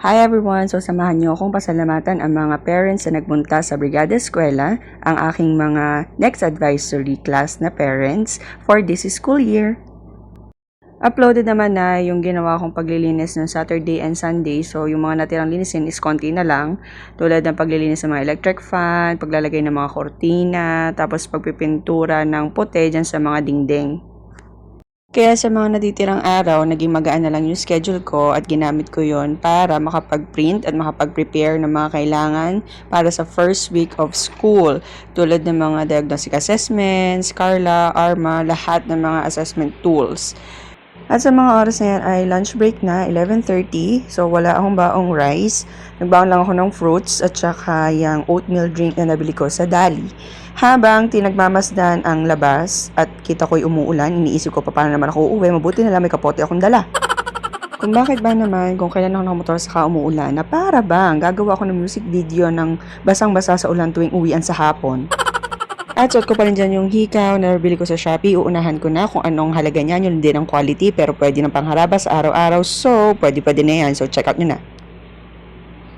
Hi everyone! So samahan niyo akong pasalamatan ang mga parents na nagpunta sa Brigada Eskwela, ang aking mga next advisory class na parents for this school year. Uploaded naman na yung ginawa kong paglilinis ng Saturday and Sunday. So yung mga natirang linisin is konti na lang. Tulad ng paglilinis ng mga electric fan, paglalagay ng mga kortina, tapos pagpipintura ng puti dyan sa mga dingding. Kaya sa mga natitirang araw, naging magaan na lang yung schedule ko at ginamit ko yon para makapag-print at makapag-prepare ng mga kailangan para sa first week of school. Tulad ng mga diagnostic assessments, Carla, ARMA, lahat ng mga assessment tools. At sa mga oras na yan ay lunch break na, 11:30. So wala akong baong rice. Nagbaon lang ako ng fruits at saka yung oatmeal drink na nabili ko sa Dali. Habang tinagmamasdan ang labas at kita ko'y umuulan, iniisip ko pa paano naman ako uuwi. Mabuti na lang may kapote akong dala. Kung bakit ba naman, kung kailan ako nakamotor saka umuulan, na para bang gagawa ako ng music video ng basang-basa sa ulan tuwing uwian sa hapon. At suot ko pa rin dyan yung hikaw na nabili ko sa Shopee. Uunahan ko na kung anong halaga niyan. Yun din ang quality pero pwede ng pangharaba sa araw-araw. So, pwede na yan. So, check out nyo na.